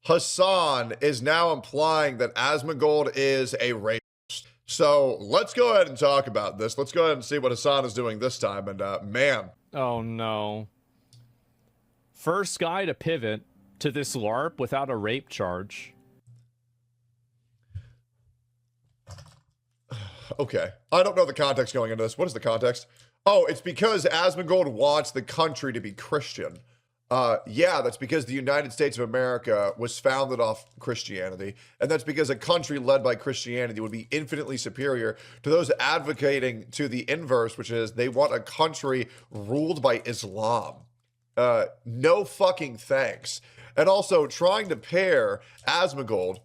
Hasan is now implying that Asmongold is a rapist. So let's go ahead and talk about this. Let's go ahead and see what Hasan is doing this time. And man. Oh no. First guy to pivot to this LARP without a rape charge. Okay. I don't know the context going into this. What is the context? Oh, it's because Asmongold wants the country to be Christian. Yeah, that's because the United States of America was founded off Christianity, and that's because a country led by Christianity would be infinitely superior to those advocating to the inverse, which is they want a country ruled by Islam. No fucking thanks. And also trying to pair Asmongold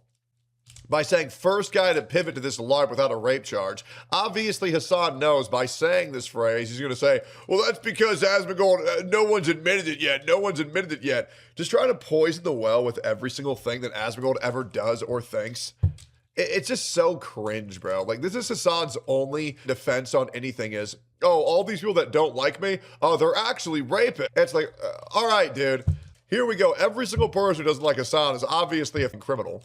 by saying first guy to pivot to this LARP without a rape charge. Obviously, Hasan knows by saying this phrase, he's going to say, well, that's because Asmongold, no one's admitted it yet. No one's admitted it yet. Just trying to poison the well with every single thing that Asmongold ever does or thinks. It's just so cringe, bro. Like, this is Hasan's only defense on anything is, oh, all these people that don't like me, oh, they're actually raping. It's like, all right, dude, here we go. Every single person who doesn't like Hasan is obviously a criminal.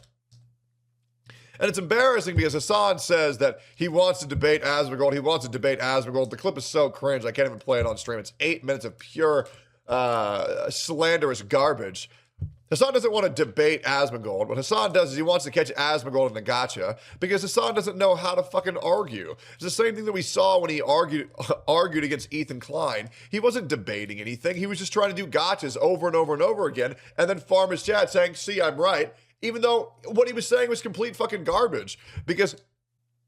And it's embarrassing because Hasan says that he wants to debate Asmongold. He wants to debate Asmongold. The clip is so cringe, I can't even play it on stream. It's 8 minutes of pure slanderous garbage. Hasan doesn't want to debate Asmongold. What Hasan does is he wants to catch Asmongold in the gotcha because Hasan doesn't know how to fucking argue. It's the same thing that we saw when he argued against Ethan Klein. He wasn't debating anything. He was just trying to do gotchas over and over and over again and then farm his chat saying, see, I'm right. Even though what he was saying was complete fucking garbage. Because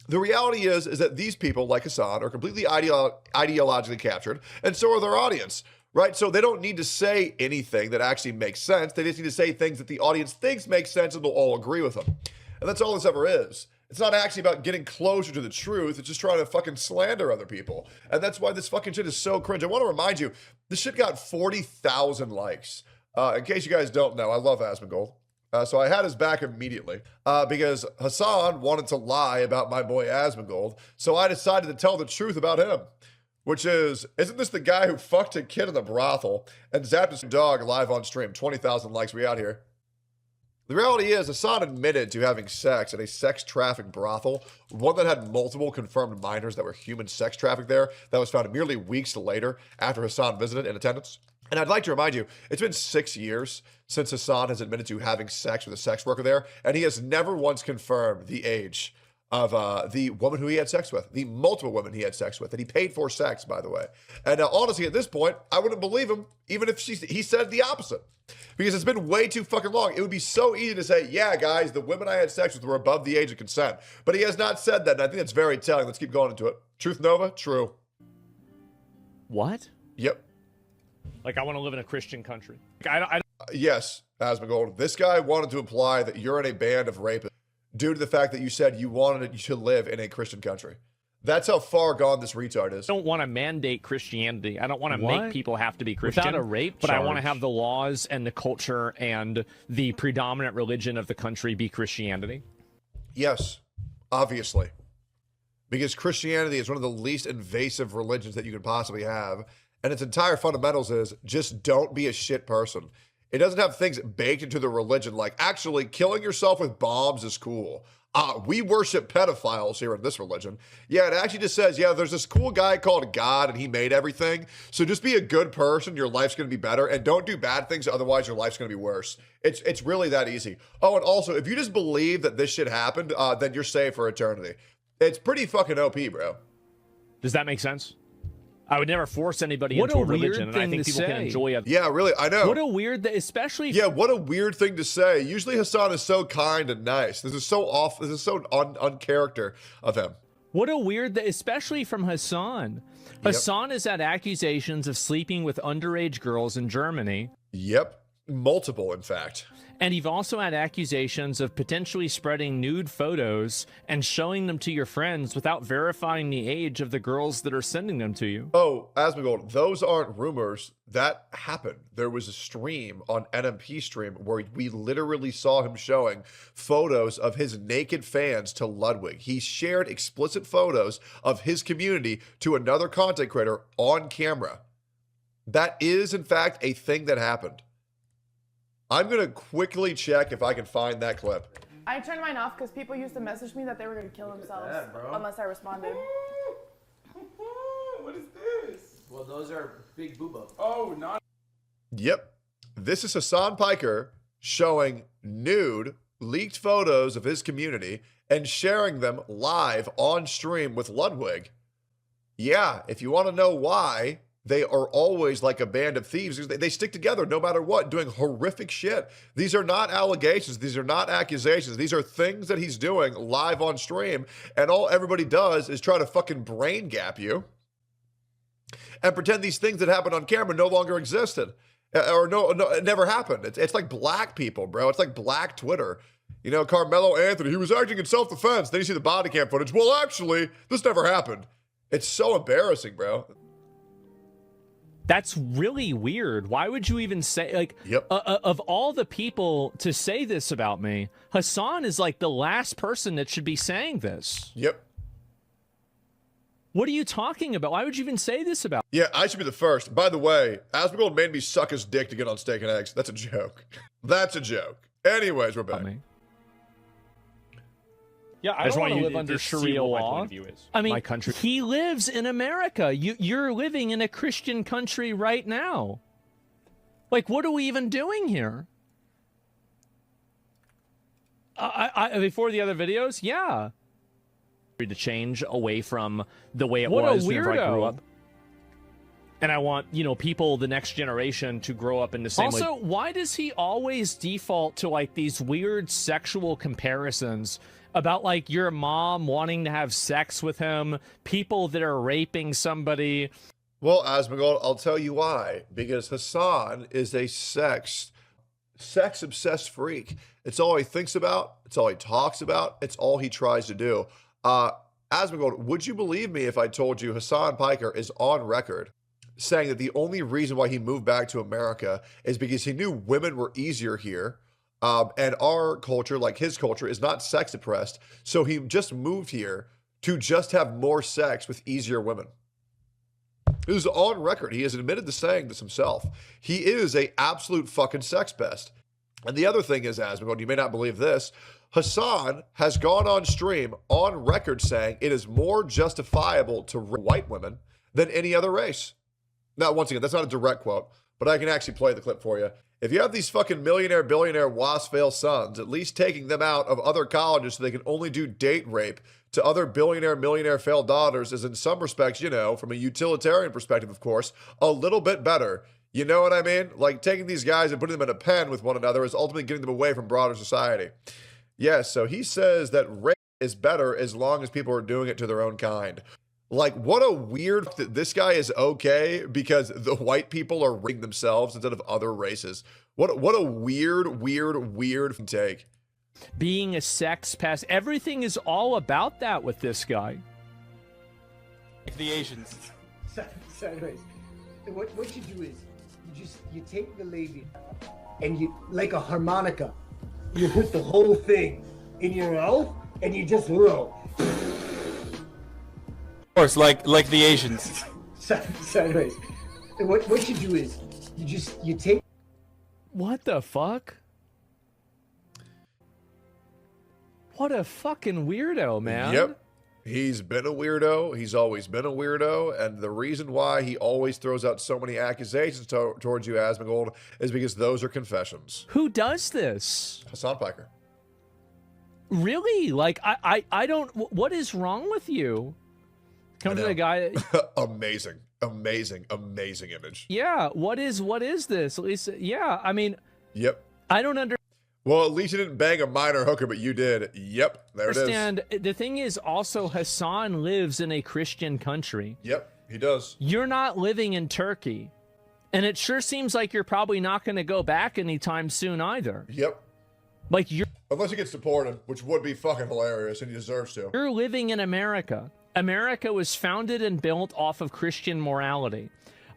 the reality is that these people, like Hasan, are completely ideologically captured, and so are their audience, right? So they don't need to say anything that actually makes sense. They just need to say things that the audience thinks make sense, and they'll all agree with them. And that's all this ever is. It's not actually about getting closer to the truth. It's just trying to fucking slander other people. And that's why this fucking shit is so cringe. I want to remind you, this shit got 40,000 likes. In case you guys don't know, I love Asmongold. So I had his back immediately because Hasan wanted to lie about my boy Asmongold. So I decided to tell the truth about him, which is, isn't this the guy who fucked a kid in the brothel and zapped his dog live on stream? 20,000 likes, we out here. The reality is Hasan admitted to having sex at a sex traffic brothel, one that had multiple confirmed minors that were human sex trafficked there, that was found merely weeks later after Hasan visited in attendance. And I'd like to remind you, it's been 6 years since Hasan has admitted to having sex with a sex worker there, and he has never once confirmed the age of the woman who he had sex with, the multiple women he had sex with, and he paid for sex, by the way. And honestly, at this point, I wouldn't believe him, even if he said the opposite, because it's been way too fucking long. It would be so easy to say, yeah, guys, the women I had sex with were above the age of consent, but he has not said that, and I think that's very telling. Let's keep going into it. Truth Nova? True. What? Yep. Like, I want to live in a Christian country. Yes, Asmongold. This guy wanted to imply that you're in a band of rapists due to the fact that you said you wanted to live in a Christian country. That's how far gone this retard is. I don't want to mandate Christianity. I don't want to make people have to be Christian. Without a rape but charge. I want to have the laws and the culture and the predominant religion of the country be Christianity. Yes, obviously. Because Christianity is one of the least invasive religions that you could possibly have. And its entire fundamentals is just don't be a shit person. It doesn't have things baked into the religion like actually killing yourself with bombs is cool. We worship pedophiles here in this religion. Yeah, it actually just says, yeah, there's this cool guy called God and he made everything. So just be a good person. Your life's going to be better. And don't do bad things. Otherwise, your life's going to be worse. It's really that easy. Oh, and also, if you just believe that this shit happened, then you're safe for eternity. It's pretty fucking OP, bro. Does that make sense? I would never force anybody into a religion, and I think people can enjoy it. Yeah, really, I know. What a weird, especially. Yeah, what a weird thing to say. Usually Hasan is so kind and nice. This is so off. This is so uncharacter of him. What a weird, especially from Hasan. Yep. Hasan has had accusations of sleeping with underage girls in Germany. Yep, multiple, in fact. And you've also had accusations of potentially spreading nude photos and showing them to your friends without verifying the age of the girls that are sending them to you. Oh, Asmongold, those aren't rumors. That happened. There was a stream on NMP stream where we literally saw him showing photos of his naked fans to Ludwig. He shared explicit photos of his community to another content creator on camera. That is, in fact, a thing that happened. I'm going to quickly check if I can find that clip. I turned mine off because people used to message me that they were going to kill themselves unless I responded. What is this? Well, those are big booba. Oh, not. Yep. This is Hasan Piker showing nude, leaked photos of his community and sharing them live on stream with Ludwig. Yeah, if you want to know why they are always like a band of thieves, they stick together no matter what, doing horrific shit. These are not allegations. These are not accusations. These are things that he's doing live on stream, and all everybody does is try to fucking brain gap you and pretend these things that happened on camera no longer existed. Or no, it never happened. It's like black people, bro. It's like black Twitter. You know, Carmelo Anthony, he was acting in self-defense. Then you see the body cam footage. Well, actually, this never happened. It's so embarrassing, bro. That's really weird. Why would you even say, like, of all the people to say this about me, Hasan is like the last person that should be saying this. Yep. What are you talking about? Why would you even say this about? Yeah, I should be the first. By the way, Asmongold made me suck his dick to get on Steak and Eggs. That's a joke. That's a joke. Anyways, we're back. Yeah, I just don't want to want live under Sharia law. I mean, my country. He lives in America. You're living in a Christian country right now. Like, what are we even doing here? Before the other videos, yeah. To change away from the way it was whenever I grew up. And I want, you know, people, the next generation, to grow up in the same way. Also, why does he always default to, like, these weird sexual comparisons about, like, your mom wanting to have sex with him, people that are raping somebody? Well, Asmongold, I'll tell you why. Because Hasan is a sex-obsessed freak. It's all he thinks about. It's all he talks about. It's all he tries to do. Asmongold, would you believe me if I told you Hasan Piker is on record saying that the only reason why he moved back to America is because he knew women were easier here, and our culture, like his culture, is not sex oppressed, so he just moved here to just have more sex with easier women. It was on record. He has admitted to saying this himself. He is a absolute fucking sex pest. And the other thing is, Asmongold, you may not believe this, Hasan has gone on stream on record saying it is more justifiable to rape white women than any other race. Now, once again, that's not a direct quote, but I can actually play the clip for you. If you have these fucking millionaire, billionaire, wasp-fail sons, at least taking them out of other colleges so they can only do date rape to other billionaire, millionaire, failed daughters is in some respects, you know, from a utilitarian perspective, of course, a little bit better. You know what I mean? Like, taking these guys and putting them in a pen with one another is ultimately getting them away from broader society. Yes, so he says that rape is better as long as people are doing it to their own kind. Like, what a weird that this guy is okay because the white people are raping themselves instead of other races. What a weird take. Being a sex pest, everything is all about that with this guy. Like the Asians. So anyways, what you do is you take the lady and you, like a harmonica, you put the whole thing in your mouth and you just roll. Of course, like the Asians. So anyways, what you do is you take. What the fuck? What a fucking weirdo, man. Yep. He's been a weirdo. He's always been a weirdo. And the reason why he always throws out so many accusations towards you, Asmongold, is because those are confessions. Who does this? Hasan Piker. Really? Like, I don't... What is wrong with you? Come to the guy... Amazing image. Yeah, what is this? At least, yeah, I mean... Yep. I don't understand. Well, at least you didn't bang a minor hooker, but you did. Yep, there it is. The thing is also Hasan lives in a Christian country. Yep, he does. You're not living in Turkey. And it sure seems like you're probably not going to go back anytime soon either. Yep. Like unless he gets deported, which would be fucking hilarious, and he deserves to. You're living in America. America was founded and built off of Christian morality.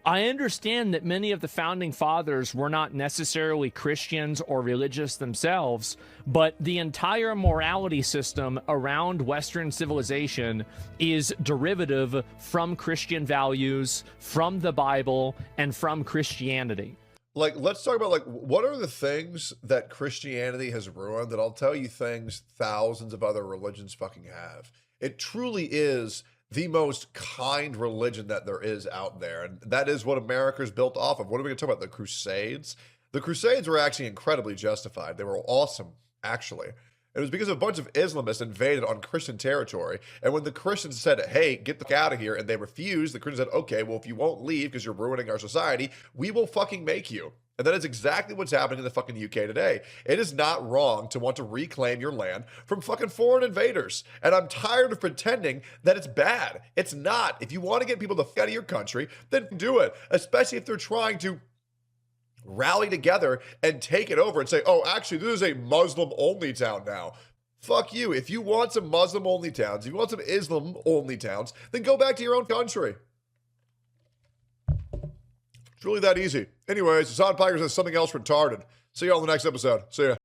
I understand that many of the founding fathers were not necessarily Christians or religious themselves, but the entire morality system around Western civilization is derivative from Christian values, from the Bible, and from Christianity. like, let's talk about, like, what are the things that Christianity has ruined that I'll tell you things thousands of other religions fucking have. It truly is the most kind religion that there is out there. And that is what America's built off of. What are we going to talk about? The Crusades? The Crusades were actually incredibly justified. They were awesome, actually. It was because a bunch of Islamists invaded on Christian territory. And when the Christians said, hey, get the fuck out of here, and they refused, the Christians said, okay, well, if you won't leave because you're ruining our society, we will fucking make you. And that is exactly what's happening in the fucking UK today. It is not wrong to want to reclaim your land from fucking foreign invaders. And I'm tired of pretending that it's bad. It's not. If you want to get people the fuck out of your country, then do it. Especially if they're trying to rally together and take it over and say, oh, actually, this is a Muslim-only town now. Fuck you. If you want some Muslim-only towns, if you want some Islam-only towns, then go back to your own country. It's really that easy. Anyways, Hasan Sunk says something else retarded. See you all in the next episode. See ya.